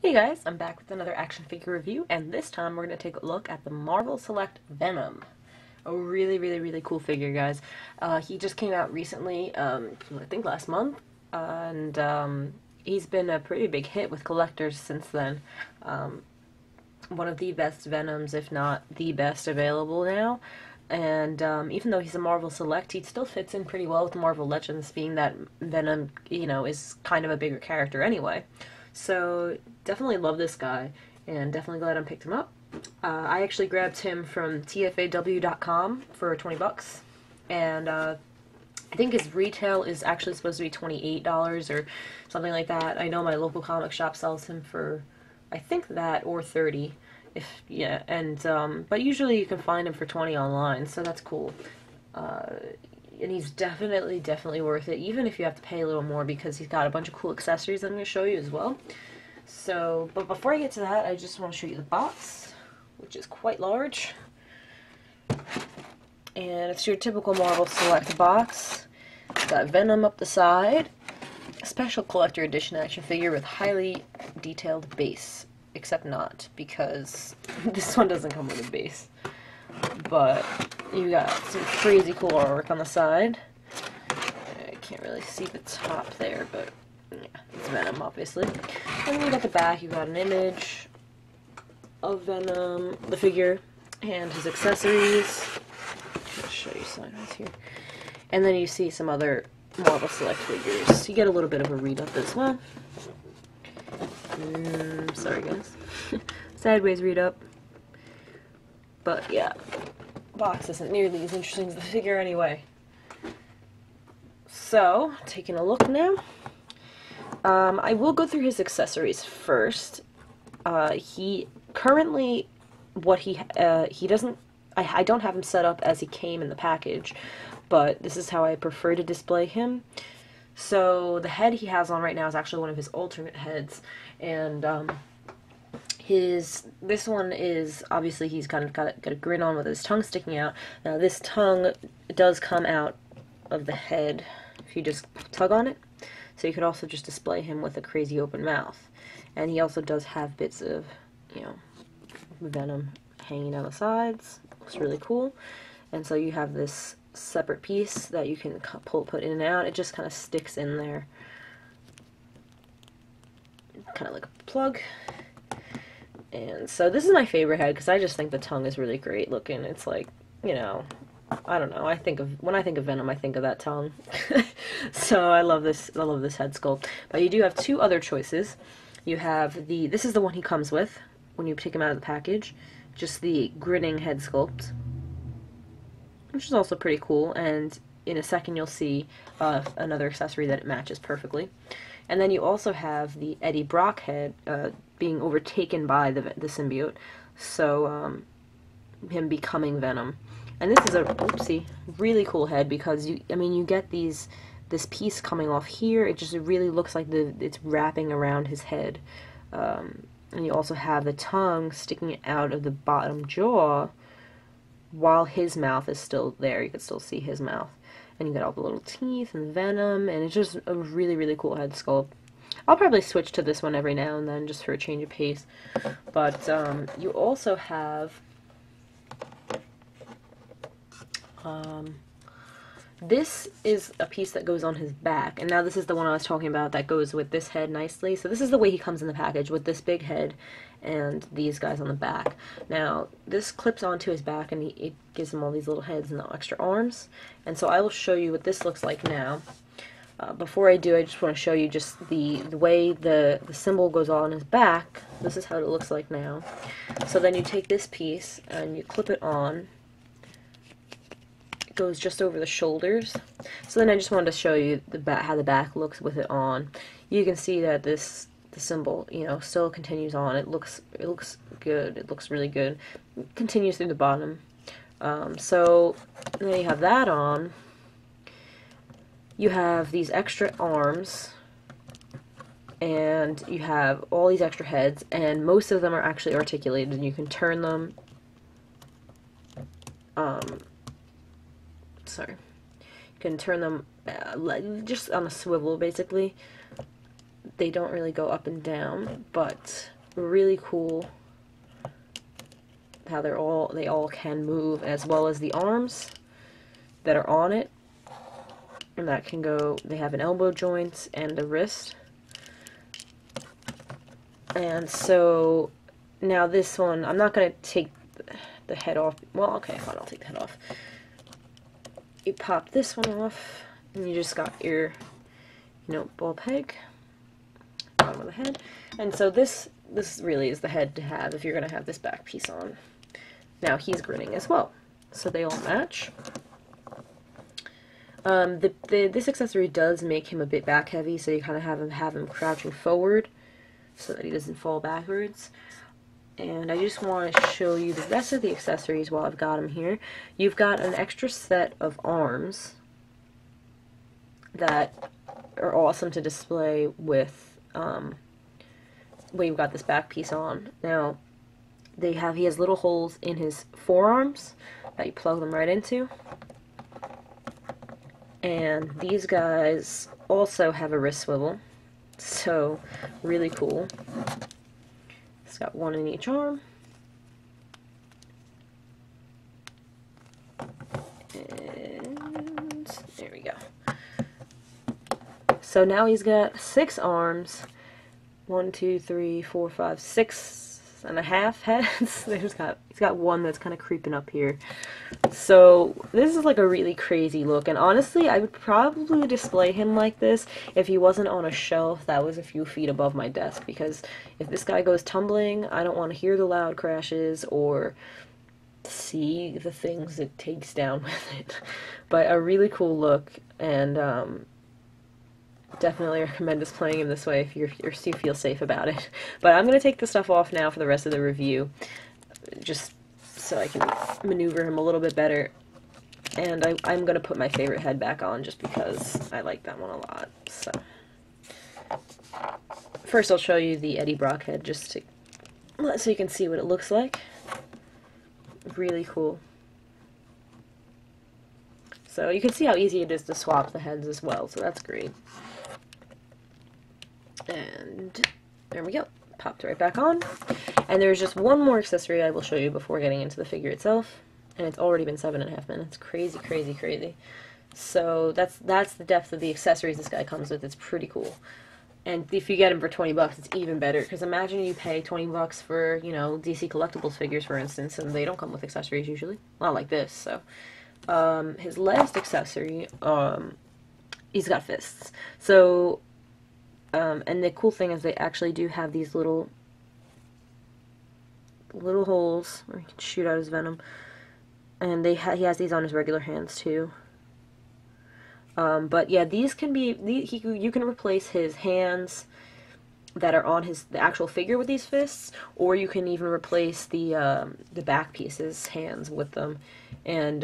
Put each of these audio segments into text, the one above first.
Hey guys, I'm back with another action figure review, and this time we're going to take a look at the Marvel Select Venom. A really cool figure, guys. He just came out recently, I think last month, and he's been a pretty big hit with collectors since then. One of the best Venoms, if not the best available now. And even though he's a Marvel Select, he still fits in pretty well with Marvel Legends, being that Venom, is kind of a bigger character anyway. So definitely love this guy, and definitely glad I picked him up. I actually grabbed him from tfaw.com for 20 bucks, and I think his retail is actually supposed to be $28 or something like that. I know my local comic shop sells him for, I think that or 30, if yeah, and but usually you can find him for 20 online, so that's cool. And he's definitely worth it, even if you have to pay a little more, because he's got a bunch of cool accessories I'm going to show you as well. So, but before I get to that, I just want to show you the box, which is quite large. And it's your typical Marvel Select box. It's got Venom up the side, a special collector edition action figure with highly detailed base, except not, because this one doesn't come with a base. But you got some crazy cool artwork on the side. I can't really see the top there, but yeah, it's Venom, obviously. And then you got the back, you got an image of Venom, the figure, and his accessories. I'll show you sideways here. And then you see some other Marvel Select figures. You get a little bit of a read-up as well. Sorry, guys. Sideways read-up. But yeah, box isn't nearly as interesting as the figure anyway. So, taking a look now. I will go through his accessories first. He currently, he doesn't, I don't have him set up as he came in the package, but this is how I prefer to display him. So the head he has on right now is actually one of his alternate heads, and this one is, obviously he's kind of got a grin on with his tongue sticking out. Now this tongue does come out of the head if you just tug on it. So you could also just display him with a crazy open mouth. And he also does have bits of, Venom hanging down the sides. Looks really cool. And so you have this separate piece that you can put in and out. It just kind of sticks in there. Kind of like a plug. And so this is my favorite head because I just think the tongue is really great looking. It's like, I don't know. When I think of Venom, I think of that tongue. So I love this head sculpt. But you do have two other choices. You have this is the one he comes with when you take him out of the package. Just the grinning head sculpt, which is also pretty cool. And in a second you'll see another accessory that it matches perfectly. And then you also have the Eddie Brock head being overtaken by the symbiote, so him becoming Venom. And this is a really cool head because you get this piece coming off here. It just really looks like it's wrapping around his head, and you also have the tongue sticking out of the bottom jaw while his mouth is still there. You can still see his mouth. And you got all the little teeth and Venom, and it's just a really cool head sculpt. I'll probably switch to this one every now and then just for a change of pace. But you also have this is a piece that goes on his back, and now this is the one I was talking about that goes with this head nicely. So this is the way he comes in the package, with this big head and these guys on the back. Now this clips onto his back, and it gives him all these little heads and the extra arms. And so I will show you what this looks like now. Before I do, I just want to show you just the way the symbol goes on his back. This is how it looks like now. So then you take this piece and you clip it on. It goes just over the shoulders. So then I just wanted to show you how the back looks with it on. You can see that the symbol, still continues on. It looks good. It looks really good. It continues through the bottom. So then you have that on. You have these extra arms, and you have all these extra heads, and most of them are actually articulated, and you can turn them, you can turn them just on a swivel, basically, they don't really go up and down, but really cool how they all can move, as well as the arms that are on it, and that can go, they have an elbow joint and a wrist. And so now this one, I'm not going to take the head off. Well, okay, fine, I'll take the head off. You pop this one off, and you just got your, ball peg, bottom of the head. And so this really is the head to have if you're going to have this back piece on. Now he's grinning as well, so they all match. This accessory does make him a bit back heavy, so you kind of have him crouching forward so that he doesn't fall backwards. And I just want to show you the rest of the accessories while I've got him here. You've got an extra set of arms that are awesome to display with when you've got this back piece on. Now, he has little holes in his forearms that you plug them right into. And these guys also have a wrist swivel, so really cool. It's got one in each arm. And there we go. So now he's got 6 arms. 1, 2, 3, 4, 5, 6.5 heads. He's got one that's kind of creeping up here. So this is like a really crazy look, and honestly I would probably display him like this if he wasn't on a shelf that was a few feet above my desk, because if this guy goes tumbling, I don't want to hear the loud crashes or see the things it takes down with it. But a really cool look, and definitely recommend displaying him this way if you feel safe about it. But I'm going to take the stuff off now for the rest of the review, just so I can maneuver him a little bit better. And I'm going to put my favorite head back on just because I like that one a lot. So first I'll show you the Eddie Brock head just so you can see what it looks like. Really cool. So you can see how easy it is to swap the heads as well, so that's great. And there we go. Popped right back on. And there's just one more accessory I will show you before getting into the figure itself. And it's already been 7.5 minutes. Crazy, crazy, crazy. So that's the depth of the accessories this guy comes with. It's pretty cool. And if you get him for 20 bucks, it's even better. Because imagine you pay 20 bucks for, DC Collectibles figures, for instance, and they don't come with accessories usually. Not like this, so. His last accessory, he's got fists. So, and the cool thing is they actually do have these little holes where he can shoot out his venom. And he has these on his regular hands too. But yeah, these can be, you can replace his hands that are on the actual figure with these fists, or you can even replace the back pieces hands with them. And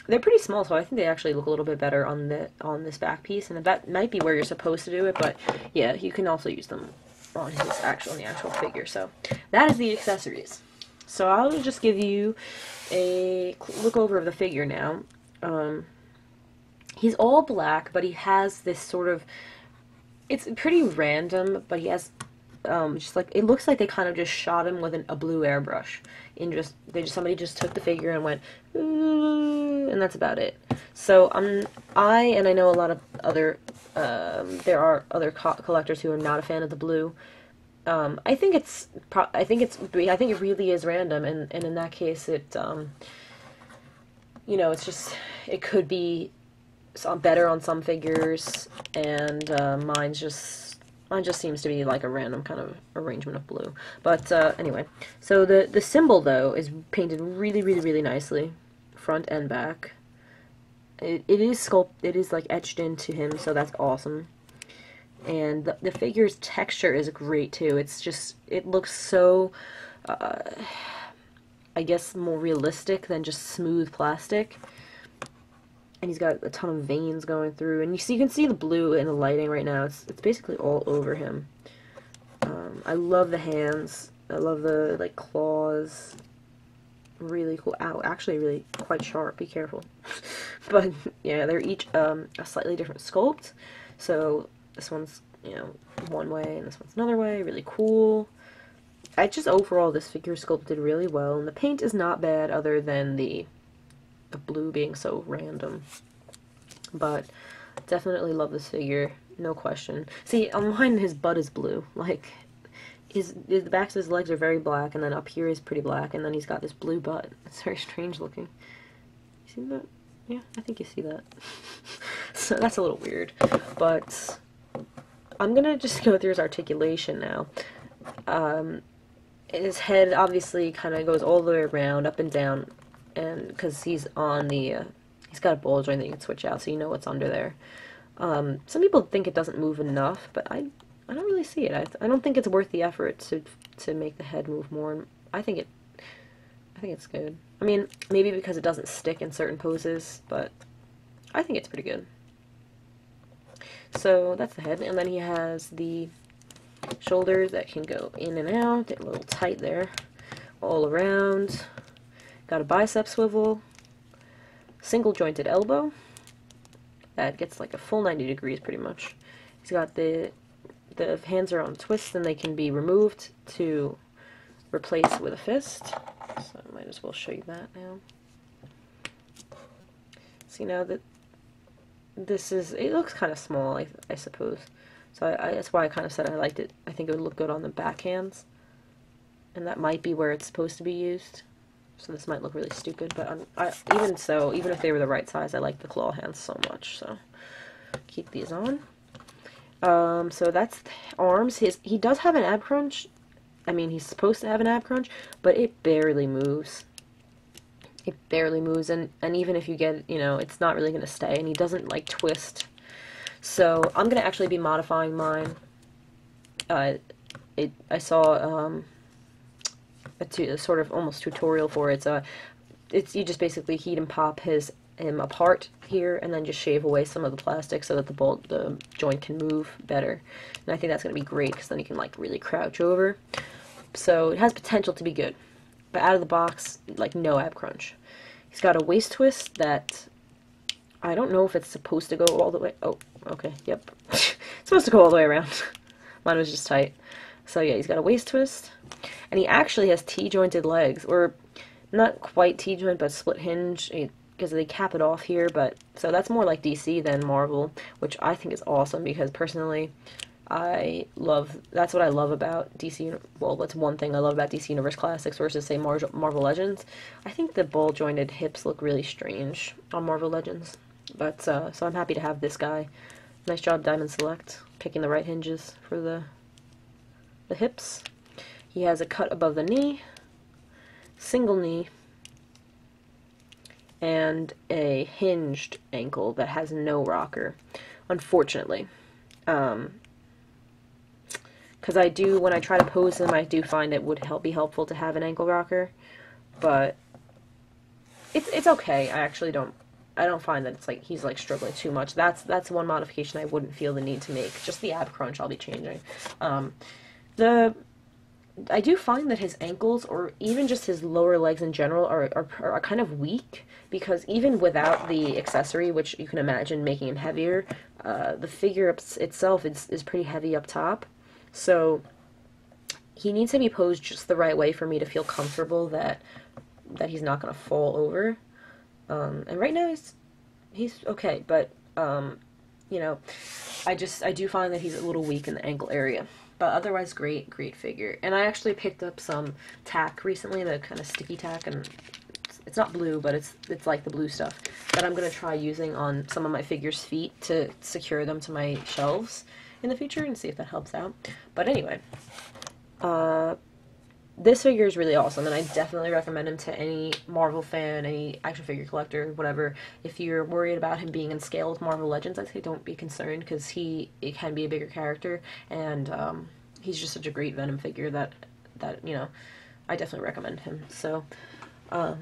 they're pretty small, so I think they actually look a little bit better on this back piece, and that might be where you're supposed to do it, but yeah, you can also use them on the actual figure. So that is the accessories. So I'll just give you a look over of the figure now. He's all black, but he has this sort of, it's pretty random, but he has just like, it looks like they kind of just shot him with a blue airbrush, and somebody just took the figure and went, ooh, and that's about it. So I know a lot of other there are other collectors who are not a fan of the blue. I think it really is random, and in that case it's it could be better on some figures, and mine just seems to be like a random kind of arrangement of blue. But anyway, so the symbol though is painted really, really, really nicely, front and back. It is like etched into him, so that's awesome. And the figure's texture is great too. It looks so, I guess, more realistic than just smooth plastic. And he's got a ton of veins going through, and you can see the blue in the lighting right now. It's basically all over him. I love the hands. I love the like claws. Really cool. Ow, actually really quite sharp. Be careful. But yeah, they're each a slightly different sculpt. So this one's you know, one way and this one's another way. Really cool. I just overall this figure sculpted really well, and the paint is not bad other than the blue being so random. But definitely love this figure, no question. See, on mine his butt is blue. Like the backs of his legs are very black, and then up here is pretty black, and then he's got this blue butt. It's very strange looking. You see that? Yeah, I think you see that. So that's a little weird, but I'm gonna just go through his articulation now. His head obviously kind of goes all the way around, up and down, and because he's on the, he's got a ball joint that you can switch out, so you know what's under there. Some people think it doesn't move enough, but I don't really see it. I don't think it's worth the effort to make the head move more. I think it's good. I mean, maybe because it doesn't stick in certain poses, but I think it's pretty good. So that's the head, and then he has the shoulders that can go in and out. They're a little tight there, all around. Got a bicep swivel, single jointed elbow that gets like a full 90 degrees pretty much. He's got the hands are on twists, and they can be removed to replace with a fist. So I might as well show you that now. See, now that this is, it looks kind of small, I suppose. So that's why I kind of said I liked it. I think it would look good on the back hands. And that might be where it's supposed to be used. So this might look really stupid, but even so, even if they were the right size, I like the claw hands so much. So keep these on. So that's the arms. He does have an ab crunch. I mean, he's supposed to have an ab crunch, but it barely moves. It barely moves, and even if you get, you know, it's not really going to stay, and he doesn't, like, twist. So I'm going to actually be modifying mine. I saw a sort of almost tutorial for it. So you just basically heat and pop him apart here, and then just shave away some of the plastic so that the joint can move better. And I think that's going to be great, because then you can, like, really crouch over. So it has potential to be good. But out of the box, like, no ab crunch. He's got a waist twist that I don't know if it's supposed to go all the way. Oh, okay, yep. It's supposed to go all the way around. Mine was just tight. So yeah, he's got a waist twist. And he actually has T-jointed legs, or not quite T-joint, but split hinge, because they cap it off here. But so that's more like DC than Marvel, which I think is awesome, because personally, that's what I love about DC, well, that's one thing I love about DC Universe Classics versus, say, Marvel Legends. I think the ball-jointed hips look really strange on Marvel Legends, but, so I'm happy to have this guy. Nice job, Diamond Select, picking the right hinges for the hips. He has a cut above the knee, single knee, and a hinged ankle that has no rocker, unfortunately. Because when I try to pose them, I do find it would be helpful to have an ankle rocker, but it's okay. I don't find that it's like he's like struggling too much. That's one modification I wouldn't feel the need to make. Just the ab crunch I'll be changing. I do find that his ankles, or even just his lower legs in general, are kind of weak, because even without the accessory, which you can imagine making him heavier, the figure itself is pretty heavy up top. So he needs to be posed just the right way for me to feel comfortable that he's not going to fall over. And right now he's okay, but you know, I do find that he's a little weak in the ankle area. But otherwise, great figure. And I actually picked up some tack recently, the kind of sticky tack, and it's not blue, but it's like the blue stuff that I'm going to try using on some of my figures' feet to secure them to my shelves in the future and see if that helps out. But anyway, this figure is really awesome, and I definitely recommend him to any Marvel fan, any action figure collector, whatever. If you're worried about him being in scale with Marvel Legends, I say don't be concerned, because it can be a bigger character, and he's just such a great Venom figure that you know, I definitely recommend him. So yeah,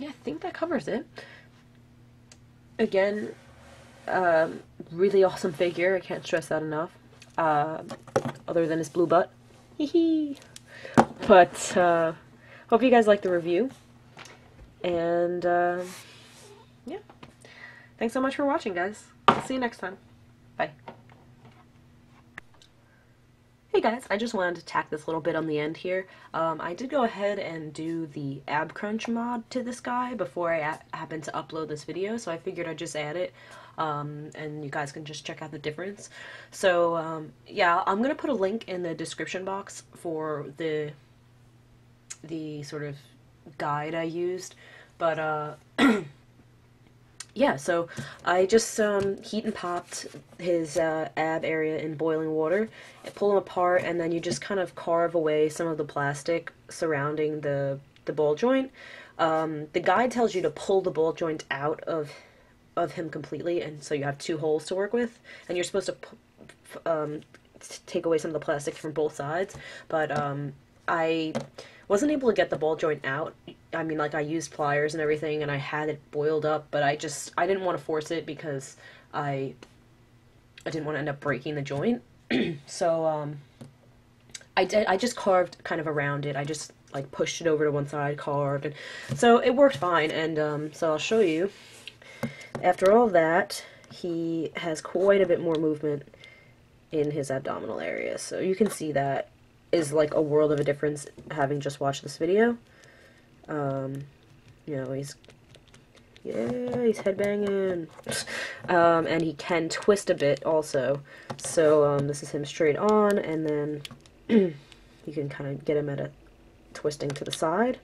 I think that covers it. Again, really awesome figure. I can't stress that enough. Other than his blue butt. Hee hee. But, hope you guys liked the review. And, yeah. Thanks so much for watching, guys. I'll see you next time. Bye. Hey guys, I just wanted to tack this little bit on the end here. I did go ahead and do the ab crunch mod to this guy before I happened to upload this video, so I figured I'd just add it, and you guys can just check out the difference. So, yeah, I'm gonna put a link in the description box for the sort of guide I used, but, yeah, so I just heat and popped his ab area in boiling water, and pull them apart, and then you just kind of carve away some of the plastic surrounding the ball joint. The guide tells you to pull the ball joint out of him completely, and so you have two holes to work with, and you're supposed to take away some of the plastic from both sides, but I wasn't able to get the ball joint out. I mean, like, I used pliers and everything, and I had it boiled up, but I didn't want to force it because I didn't want to end up breaking the joint. So, I just carved kind of around it. I just, like, pushed it over to one side, carved, and so it worked fine, and so I'll show you. After all that, he has quite a bit more movement in his abdominal area, so you can see that is like a world of a difference having just watched this video. You know, he's headbanging. And he can twist a bit also. So, this is him straight on, and then you can kind of get him at a twisting to the side,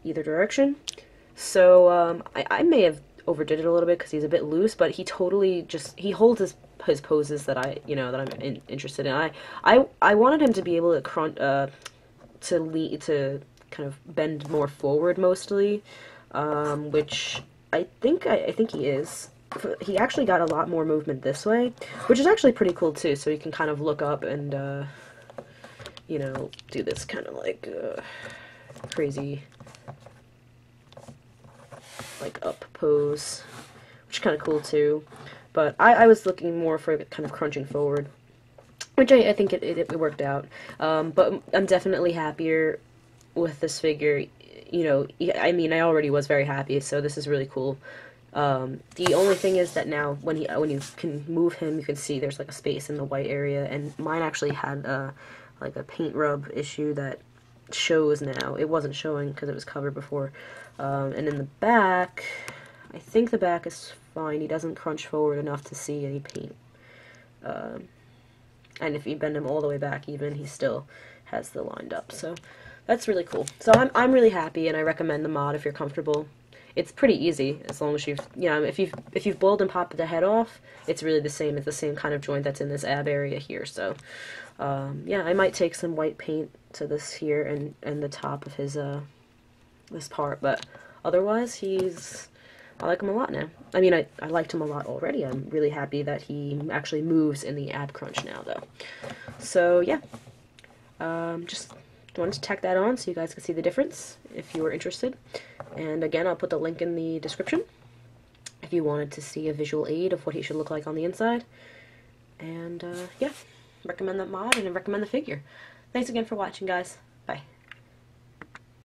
either direction. So, I may have overdid it a little bit because he's a bit loose, but he totally just, he holds his poses that I'm interested in. I wanted him to be able to to kind of bend more forward mostly, which I think he is. He actually got a lot more movement this way, which is actually pretty cool too. So you can kind of look up and you know, do this kind of like crazy like up pose, which is kind of cool too. But I was looking more for kind of crunching forward, which I think it worked out. But I'm definitely happier with this figure. You know, I mean, I already was very happy, so this is really cool. The only thing is that now when you can move him, you can see there's like a space in the white area, and mine actually had like a paint rub issue that shows now. It wasn't showing because it was covered before. And in the back, I think the back is fine. He doesn't crunch forward enough to see any paint. And if you bend him all the way back even, he still has the lined up. So that's really cool. So I'm really happy, and I recommend the mod if you're comfortable. It's pretty easy as long as you've, you know, if you've boiled and popped the head off, it's really the same. It's the same kind of joint that's in this ab area here. So yeah, I might take some white paint to this here and the top of his this part, but otherwise I like him a lot now. I mean, I liked him a lot already. I'm really happy that he actually moves in the ab crunch now, though. So, yeah. Just wanted to tack that on so you guys can see the difference if you were interested. And again, I'll put the link in the description if you wanted to see a visual aid of what he should look like on the inside. And, yeah. Recommend that mod and I recommend the figure. Thanks again for watching, guys.